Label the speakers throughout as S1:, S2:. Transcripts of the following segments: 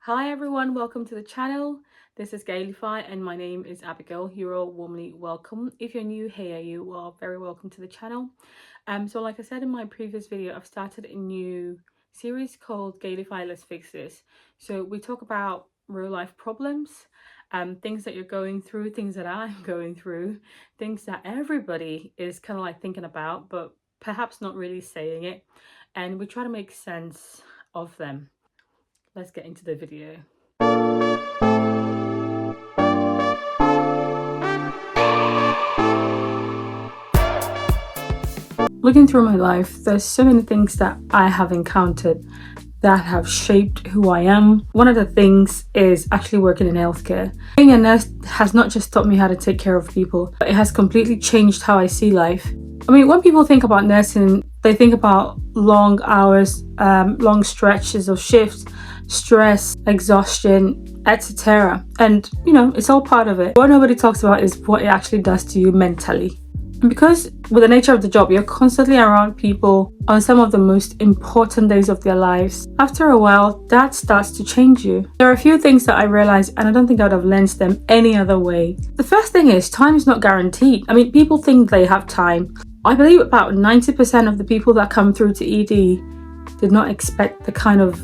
S1: Hi everyone, welcome to the channel. This is Gailify and my name is Abigail. You're all warmly welcome. If you're new here, you are very welcome to the channel. So like I said in my previous video, I've started a new series called Gailify Let's Fix This. So we talk about real life problems, things that you're going through, things that I'm going through, things that everybody is kind of like thinking about, but perhaps not really saying it. And we try to make sense of them. Let's get into the video. Looking through my life, there's so many things that I have encountered that have shaped who I am. One of the things is actually working in healthcare. Being a nurse has not just taught me how to take care of people, but it has completely changed how I see life. I mean, when people think about nursing, they think about long hours, long stretches of shifts, stress, exhaustion, etc. And, you know, it's all part of it. What nobody talks about is what it actually does to you mentally. And because with the nature of the job, you're constantly around people on some of the most important days of their lives. After a while, that starts to change you. There are a few things that I realized, and I don't think I would have learned them any other way. The first thing is time is not guaranteed. I mean, people think they have time. I believe about 90% of the people that come through to ED did not expect the kind of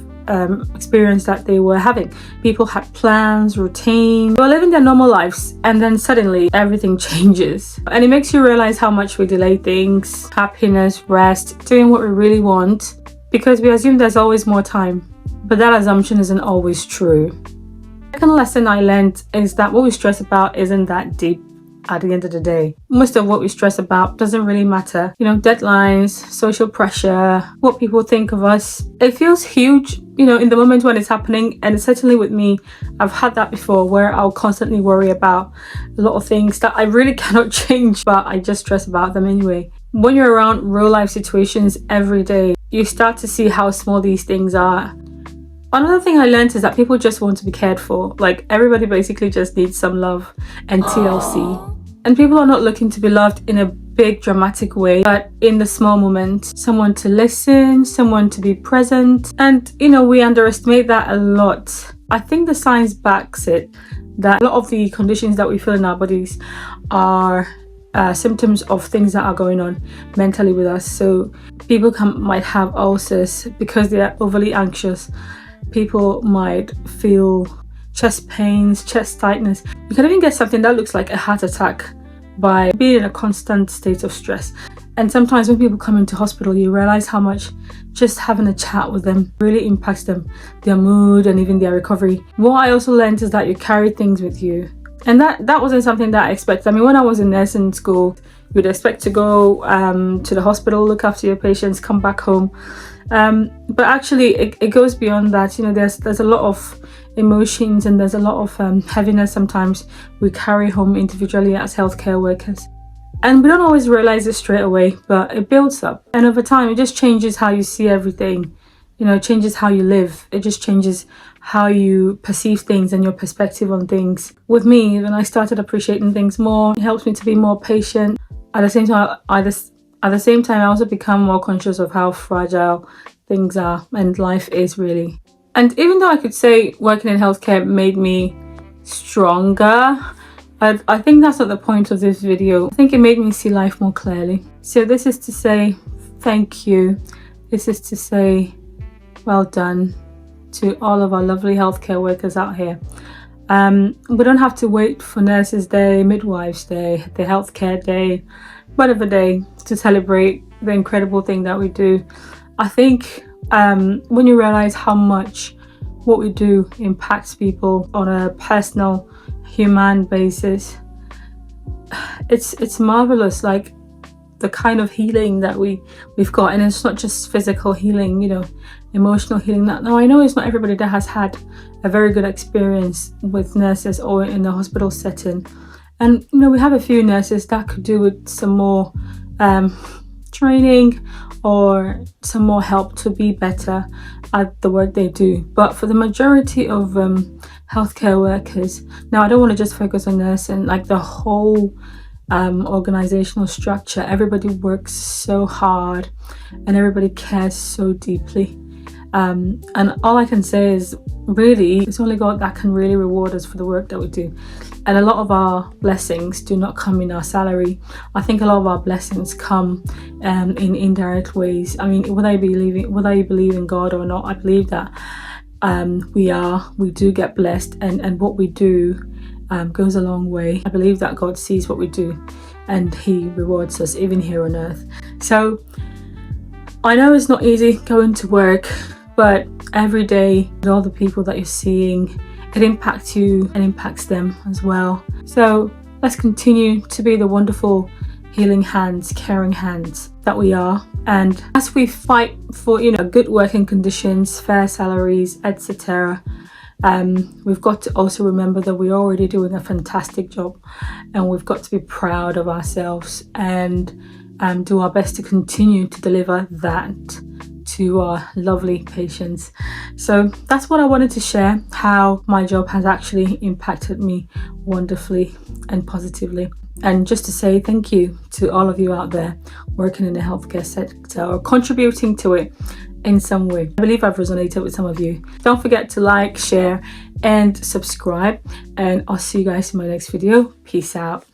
S1: experience that they were having. People had plans, routine, they were living their normal lives, and then suddenly everything changes. And it makes you realize how much we delay things, happiness, rest, doing what we really want, because we assume there's always more time. But that assumption isn't always true. The second lesson I learned is that what we stress about isn't that deep. At the end of the day, most of what we stress about doesn't really matter. You know, deadlines, social pressure, what people think of us. It feels huge, you know, in the moment when it's happening. And certainly with me, I've had that before where I'll constantly worry about a lot of things that I really cannot change, but I just stress about them anyway. When you're around real life situations every day, you start to see how small these things are. Another thing I learned is that people just want to be cared for. Like, everybody basically just needs some love and TLC. And people are not looking to be loved in a big dramatic way, but in the small moments. Someone to listen, someone to be present. And, you know, we underestimate that a lot. I think the science backs it, that a lot of the conditions that we feel in our bodies are symptoms of things that are going on mentally with us. So people might have ulcers because they are overly anxious. People might feel chest pains, chest tightness. You can even get something that looks like a heart attack by being in a constant state of stress. And sometimes when people come into hospital, you realize how much just having a chat with them really impacts them, their mood and even their recovery. What I also learned is that you carry things with you. And that wasn't something that I expected. I mean, when I was in nursing school, you'd expect to go to the hospital, look after your patients, come back home. But actually it goes beyond that. You know, there's a lot of emotions and there's a lot of heaviness sometimes we carry home individually as healthcare workers. And we don't always realize it straight away, but it builds up. And over time, it just changes how you see everything. You know, it changes how you live. It just changes how you perceive things and your perspective on things. With me, when I started appreciating things more, it helps me to be more patient. At the same time, I also become more conscious of how fragile things are and life is really. And even though I could say working in healthcare made me stronger, I think that's not the point of this video. I think it made me see life more clearly. So this is to say thank you. This is to say well done to all of our lovely healthcare workers out here. We don't have to wait for Nurses Day, Midwives Day, the Healthcare Day, whatever day to celebrate the incredible thing that we do. I think when you realize how much what we do impacts people on a personal, human basis, it's marvelous. Like the kind of healing that we've got, and it's not just physical healing, you know, emotional healing. Now I know it's not everybody that has had a very good experience with nurses or in the hospital setting, and you know, we have a few nurses that could do with some more training or some more help to be better at the work they do. But for the majority of healthcare workers, now I don't want to just focus on nursing, like the whole organizational structure, everybody works so hard and everybody cares so deeply. And all I can say is, really, it's only God that can really reward us for the work that we do. And a lot of our blessings do not come in our salary. I think a lot of our blessings come in indirect ways. I mean, whether you believe in God or not, I believe that we do get blessed, and what we do goes a long way. I believe that God sees what we do and He rewards us even here on earth. So I know it's not easy going to work, but every day with all the people that you're seeing, it impacts you and impacts them as well. So let's continue to be the wonderful healing hands, caring hands that we are. And as we fight for, good working conditions, fair salaries, etc., we've got to also remember that we're already doing a fantastic job, and we've got to be proud of ourselves and do our best to continue to deliver that to our lovely patients. So that's what I wanted to share, how my job has actually impacted me wonderfully and positively. And just to say thank you to all of you out there working in the healthcare sector or contributing to it in some way. I believe I've resonated with some of you. Don't forget to like, share and subscribe, and I'll see you guys in my next video. Peace out.